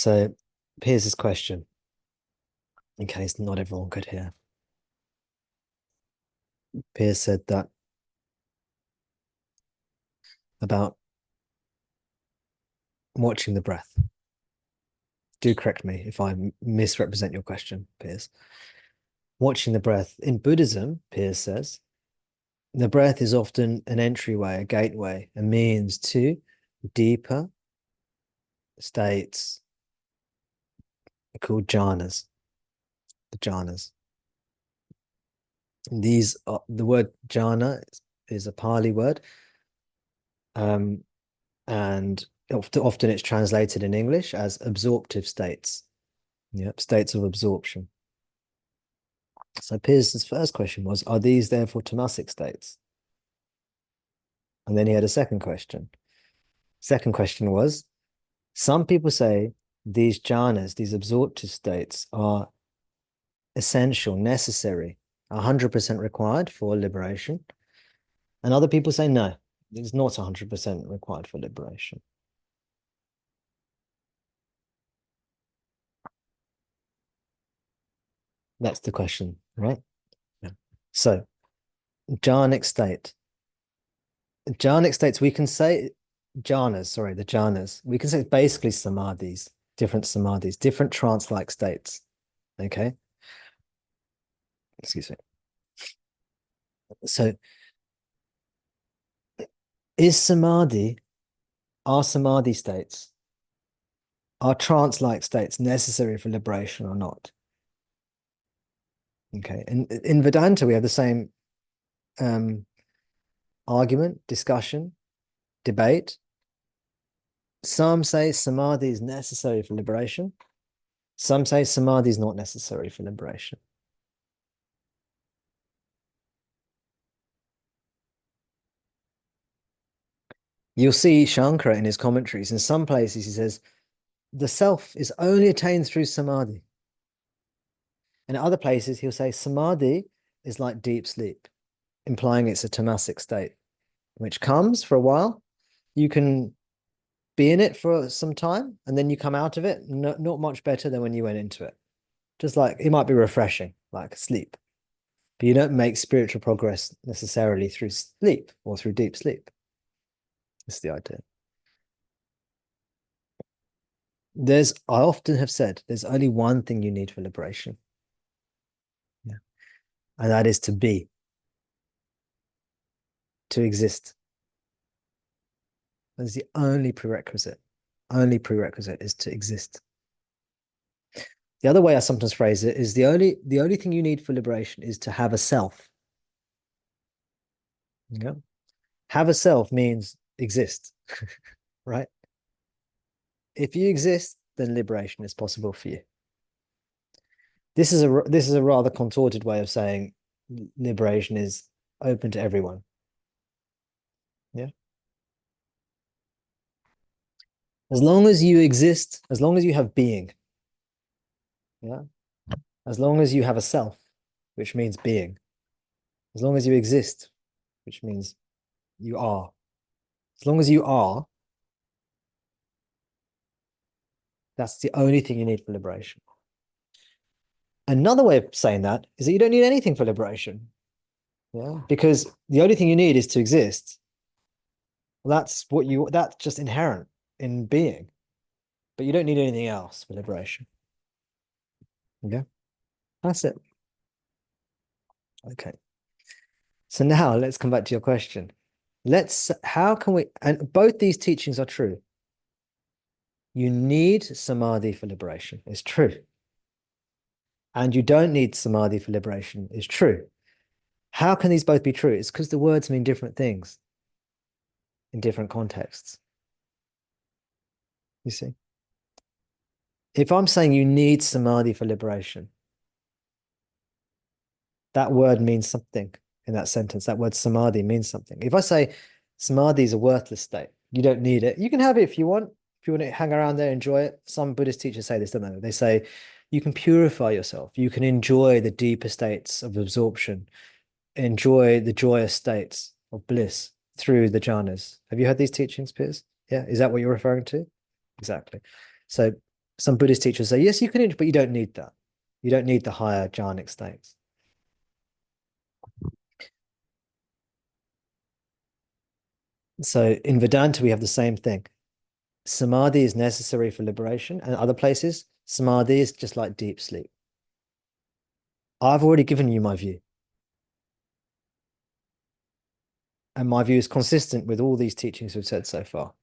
So here's his question, in case not everyone could hear. Piers said that about watching the breath. Do correct me if I misrepresent your question, Piers. Watching the breath. In Buddhism, Piers says, the breath is often an entryway, a gateway, a means to deeper states called jhanas, the jhanas. These are, the word jhana is a Pali word, and often it's translated in English as absorptive states. Yep, states of absorption. So Pearson's first question was, are these therefore tamasic states? And then he had a second question. Second question was, some people say these jhanas, these absorptive states, are essential, necessary, 100% required for liberation. And other people say, no, it's not 100% required for liberation. That's the question, right? Yeah. So, jhanic state. Jhanic states, we can say, jhanas, sorry, the jhanas, we can say basically samadhis, different trance-like states, okay? Excuse me. So, are samadhi states, are trance-like states necessary for liberation or not? Okay, in Vedanta, we have the same argument, discussion, debate. Some say samadhi is necessary for liberation. Some say samadhi is not necessary for liberation. You'll see Shankara in his commentaries. In some places, he says, the self is only attained through samadhi. In other places, he'll say samadhi is like deep sleep, implying it's a tamasic state, which comes for a while. You can be in it for some time, and then you come out of it, not much better than when you went into it. Just like, it might be refreshing, like sleep. But you don't make spiritual progress necessarily through sleep or through deep sleep. That's the idea. I often have said, there's only one thing you need for liberation. Yeah. And that is to be, to exist. That's the only prerequisite. Only prerequisite is to exist. The other way I sometimes phrase it is the only thing you need for liberation is to have a self. Yeah. Have a self means exist, right? If you exist, then liberation is possible for you. This is a rather contorted way of saying liberation is open to everyone. Yeah. As long as you exist, as long as you have being, yeah, as long as you have a self, which means being, as long as you exist, which means you are, as long as you are, that's the only thing you need for liberation. Another way of saying that is that you don't need anything for liberation. Yeah, because the only thing you need is to exist. Well, that's just inherent in being, but you don't need anything else for liberation. Yeah, that's it. Okay. So now let's come back to your question. How can we, and both these teachings are true. You need samadhi for liberation. It's true. And you don't need samadhi for liberation. It's true. How can these both be true? It's because the words mean different things in different contexts. You see? If I'm saying you need samadhi for liberation, that word means something in that sentence. That word samadhi means something. If I say samadhi is a worthless state, you don't need it. You can have it if you want. If you want to hang around there, enjoy it. Some Buddhist teachers say this, don't they? They say you can purify yourself. You can enjoy the deeper states of absorption, enjoy the joyous states of bliss through the jhanas. Have you heard these teachings, Piers? Yeah, is that what you're referring to? Exactly. So Some Buddhist teachers say, yes, you can, but you don't need that. You don't need the higher jhanic states. So in Vedanta, we have the same thing. Samadhi is necessary for liberation, and other places, samadhi is just like deep sleep. I've already given you my view. And my view is consistent with all these teachings we've said so far.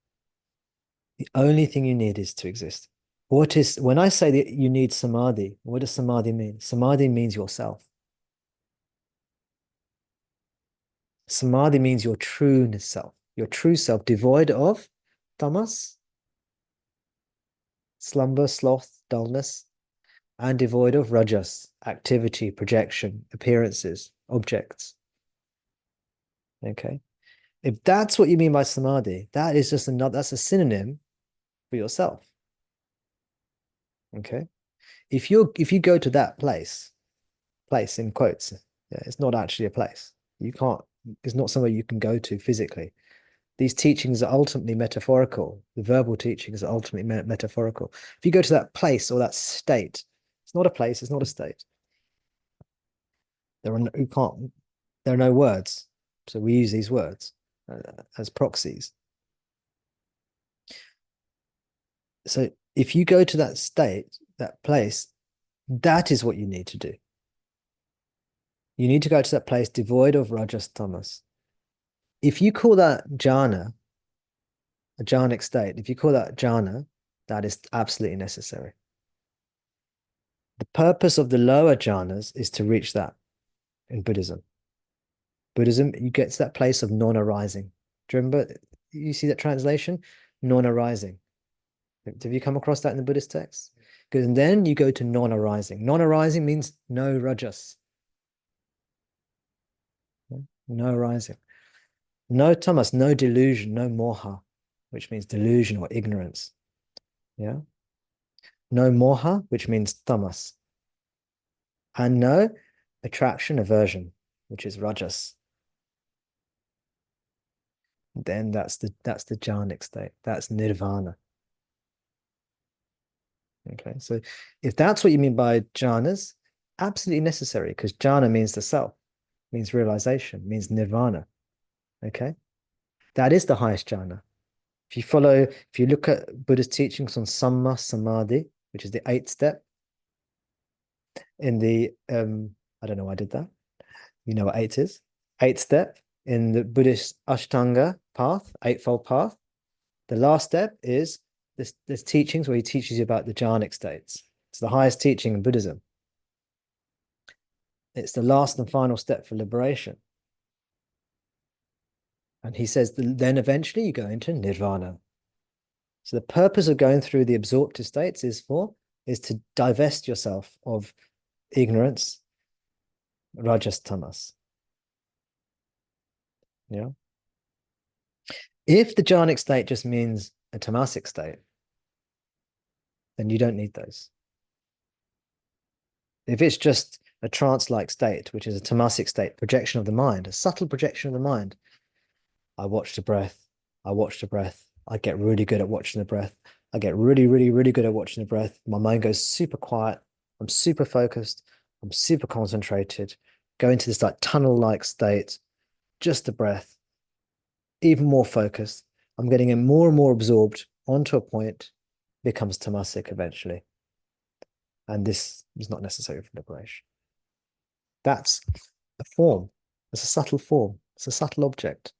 The only thing you need is to exist. When I say that you need samadhi, what does samadhi mean? Samadhi means yourself. Samadhi means your true self, devoid of tamas, slumber, sloth, dullness, and devoid of rajas, activity, projection, appearances, objects. Okay. If that's what you mean by samadhi, that is just that's a synonym for yourself. Okay. If you go to that place in quotes, yeah, it's not actually a place. You can't, it's not somewhere you can go to physically. These teachings are ultimately metaphorical. The verbal teachings are ultimately metaphorical. If you go to that place or that state, it's not a place, it's not a state. There are no words. So we use these words as proxies. So if you go to that state, that place, that is what you need to do. You need to go to that place devoid of rajas, tamas. If you call that jhana, a jhanic state, if you call that jhana, that is absolutely necessary. The purpose of the lower jhanas is to reach that in Buddhism. Buddhism, you get to that place of non-arising. Do you remember, you see that translation? Non-arising. Have you come across that in the Buddhist text? Because then you go to non-arising. Non-arising means no rajas. No arising. No tamas, no delusion, no moha, which means delusion or ignorance. Yeah. No moha, which means tamas. And no attraction, aversion, which is rajas. Then that's the jhanic state. That's nirvana. Okay, so if that's what you mean by jhanas, absolutely necessary, because jhana means the self, means realization, means nirvana. Okay, that is the highest jhana. If you look at Buddhist teachings on Samma Samadhi, which is the 8th step in the I don't know why I did that. You know what 8 is? 8th step in the Buddhist Ashtanga path, eightfold path. The last step is this teachings where he teaches you about the jhanic states. It's the highest teaching in Buddhism. It's the last and final step for liberation. And he says then eventually you go into nirvana. So the purpose of going through the absorptive states is to divest yourself of ignorance, rajas, tamas. Yeah. If the jhanic state just means a tamasic state, then you don't need those. If it's just a trance-like state, which is a tamasic state, projection of the mind, a subtle projection of the mind, I watch the breath, I watch the breath, I get really good at watching the breath, I get really, really, really good at watching the breath, my mind goes super quiet, I'm super focused, I'm super concentrated, go into this like tunnel-like state, just the breath, even more focused, I'm getting in more and more absorbed onto a point, becomes tamasic eventually. And this is not necessary for liberation. That's a form. It's a subtle form. It's a subtle object.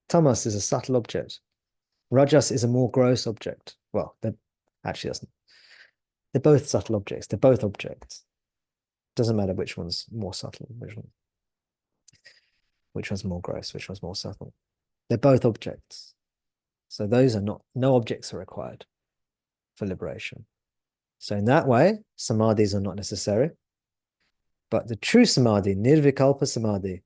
Tamas is a subtle object. Rajas is a more gross object. Well, actually doesn't. They're both subtle objects. They're both objects. Doesn't matter which one's more subtle, which one's more gross, which one's more subtle. They're both objects. So those are no objects are required for liberation. So in that way, samadhis are not necessary. But the true samadhi, Nirvikalpa Samadhi,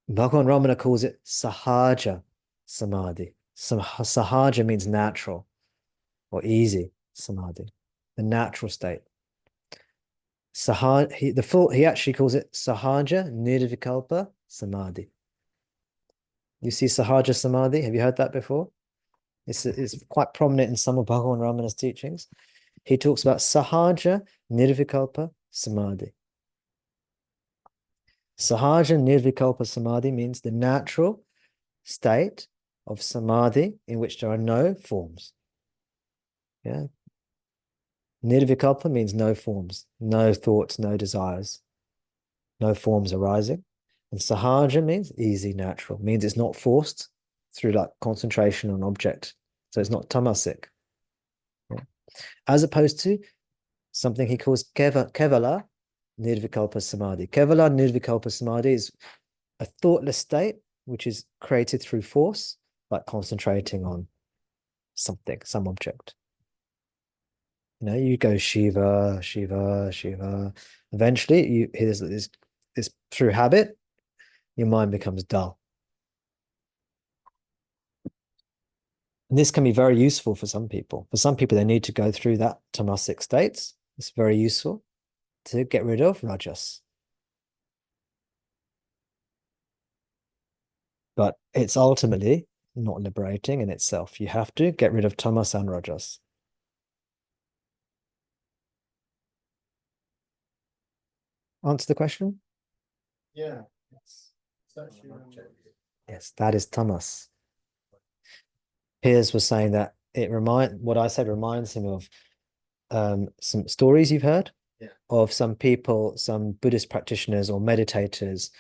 Bhagavan Ramana calls it Sahaja Samadhi. Sahaja means natural or easy samadhi, the natural state. He actually calls it Sahaja Nirvikalpa Samadhi. You see Sahaja Samadhi? Have you heard that before? It's quite prominent in some of Bhagavan Ramana's teachings. He talks about Sahaja Nirvikalpa Samadhi. Sahaja Nirvikalpa Samadhi means the natural state of samadhi in which there are no forms. Yeah. Nirvikalpa means no forms, no thoughts, no desires, no forms arising. And Sahaja means easy, natural, means it's not forced through like concentration on object. So it's not tamasic. Yeah. As opposed to something he calls Kevala Nirvikalpa Samadhi. Kevala Nirvikalpa Samadhi is a thoughtless state which is created through force, like concentrating on something, some object. You know, you go Shiva, Shiva, Shiva. Eventually, there's this through habit, your mind becomes dull. And this can be very useful for some people. For some people, they need to go through that tamasic states. It's very useful to get rid of rajas. But it's ultimately not liberating in itself. You have to get rid of tamas and rajas. Answer the question? Yeah. Yes, that is tamas. Piers was saying that what I said reminds him of some stories you've heard of some people, some Buddhist practitioners or meditators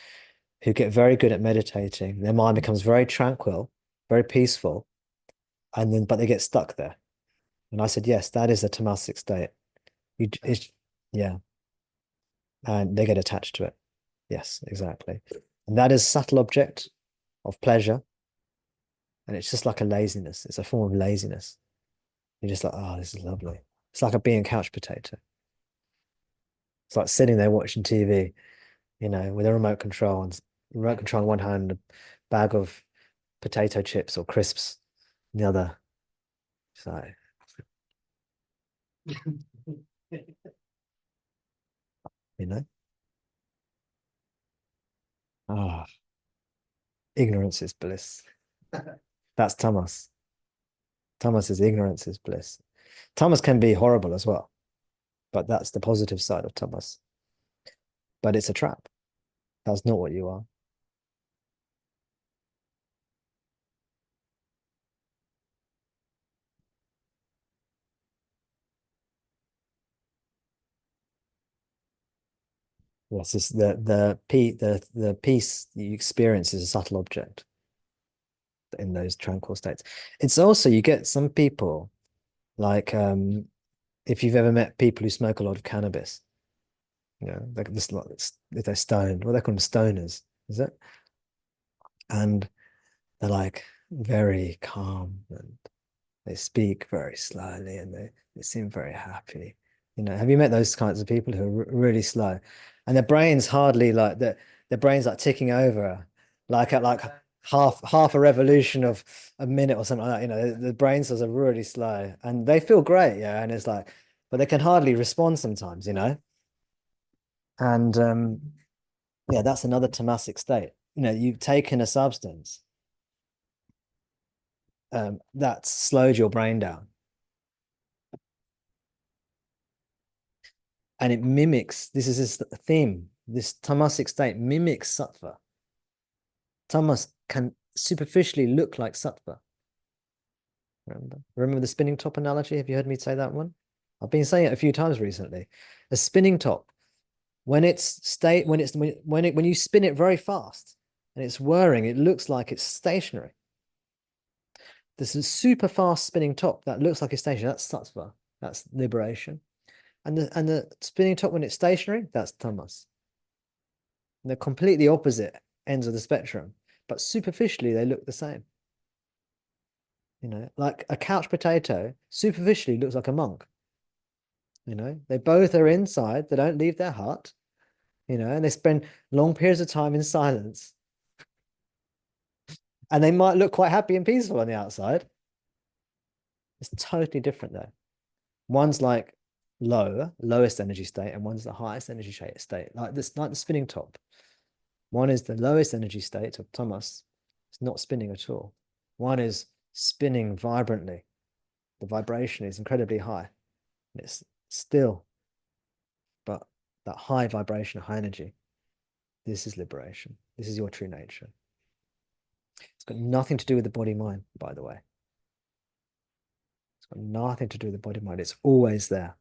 who get very good at meditating. Their mind becomes very tranquil, very peaceful, but they get stuck there. And I said, yes, that is a tamasic state. Yeah. And they get attached to it. Yes, exactly. And that is subtle object of pleasure. And it's just like a laziness. It's a form of laziness. You're just like, oh, this is lovely. It's like a being couch potato. It's like sitting there watching TV, you know, with a remote control and remote control in one hand, a bag of potato chips or crisps in the other. So, you know, ah, ignorance is bliss. That's tamas. Tamas is ignorance is bliss. Tamas can be horrible as well, but that's the positive side of tamas. But it's a trap. That's not what you are. Yes, it's the peace you experience is a subtle object in those tranquil states. It's also you get some people like if you've ever met people who smoke a lot of cannabis, you know, if they're stoned, what they call them stoners, is it? And they're like very calm and they speak very slowly and they seem very happy. You know, have you met those kinds of people who are really slow and their brains hardly like their brains like ticking over like at like half a revolution of a minute or something like that. You know, the brain cells are really slow and they feel great, yeah. And it's like, but they can hardly respond sometimes, you know. And yeah, that's another tamasic state. You know, you've taken a substance that slowed your brain down. And it mimics, this is this theme, this tamasic state mimics sattva. Tamas can superficially look like sattva. Remember the spinning top analogy? Have you heard me say that one? I've been saying it a few times recently. A spinning top, when you spin it very fast and it's whirring, it looks like it's stationary. This is super fast spinning top that looks like it's stationary. That's sattva. That's liberation. And the spinning top when it's stationary, that's tamas. And they're completely opposite ends of the spectrum, but superficially they look the same. You know, like a couch potato superficially looks like a monk. You know, they both are inside, they don't leave their hut, you know, and they spend long periods of time in silence. And they might look quite happy and peaceful on the outside. It's totally different though. One's like lowest energy state, and one's the highest energy state, like the spinning top. One is the lowest energy state of tamas. It's not spinning at all. One is spinning vibrantly. The vibration is incredibly high. It's still, but that high vibration, high energy, this is liberation. This is your true nature. It's got nothing to do with the body mind, by the way. It's got nothing to do with the body mind. It's always there.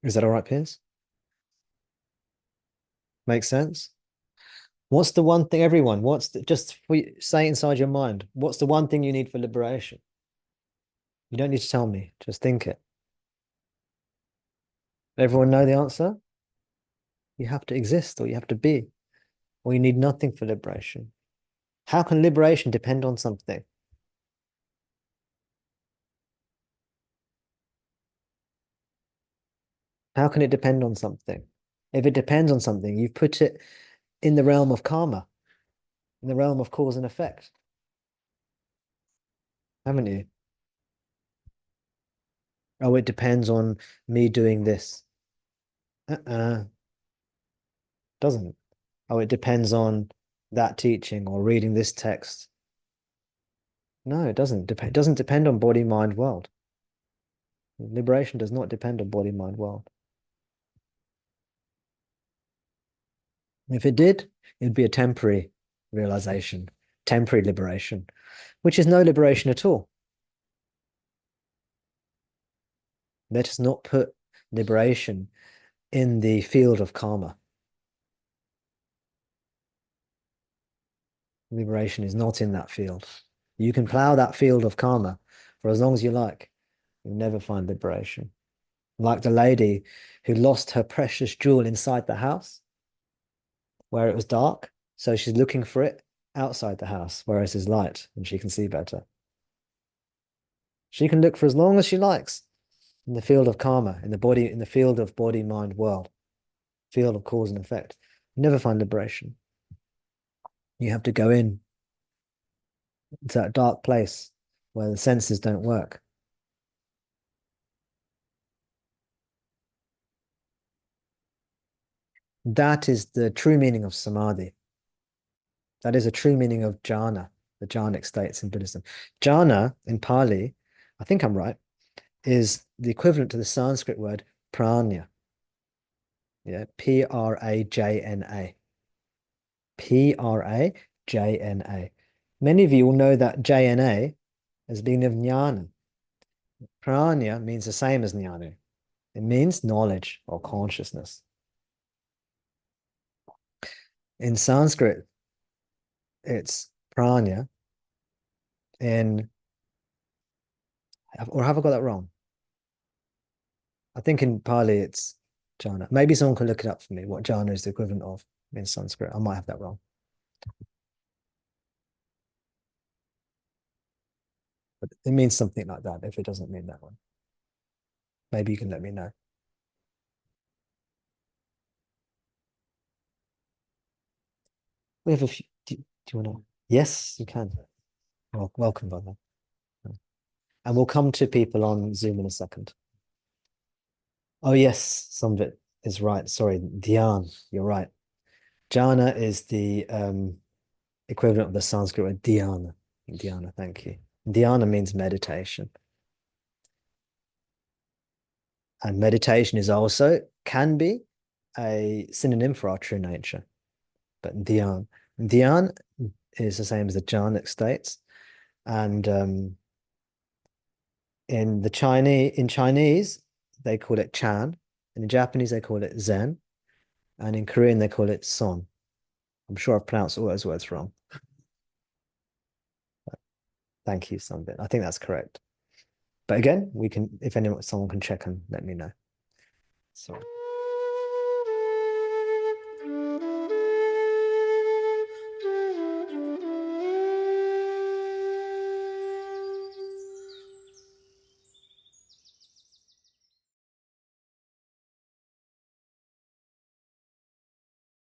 Is that all right, Piers? Makes sense? What's the one thing, everyone? Just say inside your mind, what's the one thing you need for liberation? You don't need to tell me, just think it. Everyone know the answer? You have to exist, or you have to be, or you need nothing for liberation. How can liberation depend on something? How can it depend on something? If it depends on something, you've put it in the realm of karma, in the realm of cause and effect, haven't you? Oh, it depends on me doing this. Doesn't. Oh, it depends on that teaching or reading this text. No, it doesn't. It doesn't depend on body, mind, world. Liberation does not depend on body, mind, world. If it did, it'd be a temporary realization, temporary liberation, which is no liberation at all. Let us not put liberation in the field of karma. Liberation is not in that field. You can plow that field of karma for as long as you like. You'll never find liberation. Like the lady who lost her precious jewel inside the house where it was dark. So she's looking for it outside the house, whereas it's light and she can see better. She can look for as long as she likes in the field of karma, in the body, in the field of body, mind, world, field of cause and effect. You never find liberation. You have to go in to that dark place where the senses don't work. That is the true meaning of samadhi. That is a true meaning of jhana, the jhanic states in Buddhism. Jhana in Pali, I think I'm right, is the equivalent to the Sanskrit word prana. Yeah, Prajna. Prajna. Many of you will know that Jna as being of jnana. Prana means the same as jnana. It means knowledge or consciousness. In Sanskrit, it's prana. Or have I got that wrong? I think in Pali it's jhana. Maybe someone can look it up for me, what jhana is the equivalent of in Sanskrit. I might have that wrong. But it means something like that if it doesn't mean that one. Maybe you can let me know. We have a few. Do you want to? Yes, you can. Well, welcome, brother. And we'll come to people on Zoom in a second. Oh, yes, some of it is right. Sorry, dhyan, you're right. Jhana is the equivalent of the Sanskrit word dhyana. Dhyana, thank you. Dhyana means meditation. And meditation is also, can be, a synonym for our true nature. But dhyan. Dhyan is the same as the jhanic states. And in Chinese, they call it Chan. And in Japanese, they call it Zen. And in Korean, they call it Son. I'm sure I've pronounced all those words wrong. Thank you, Sunbit. I think that's correct. But again, we can, if anyone, someone can check and let me know. Sorry.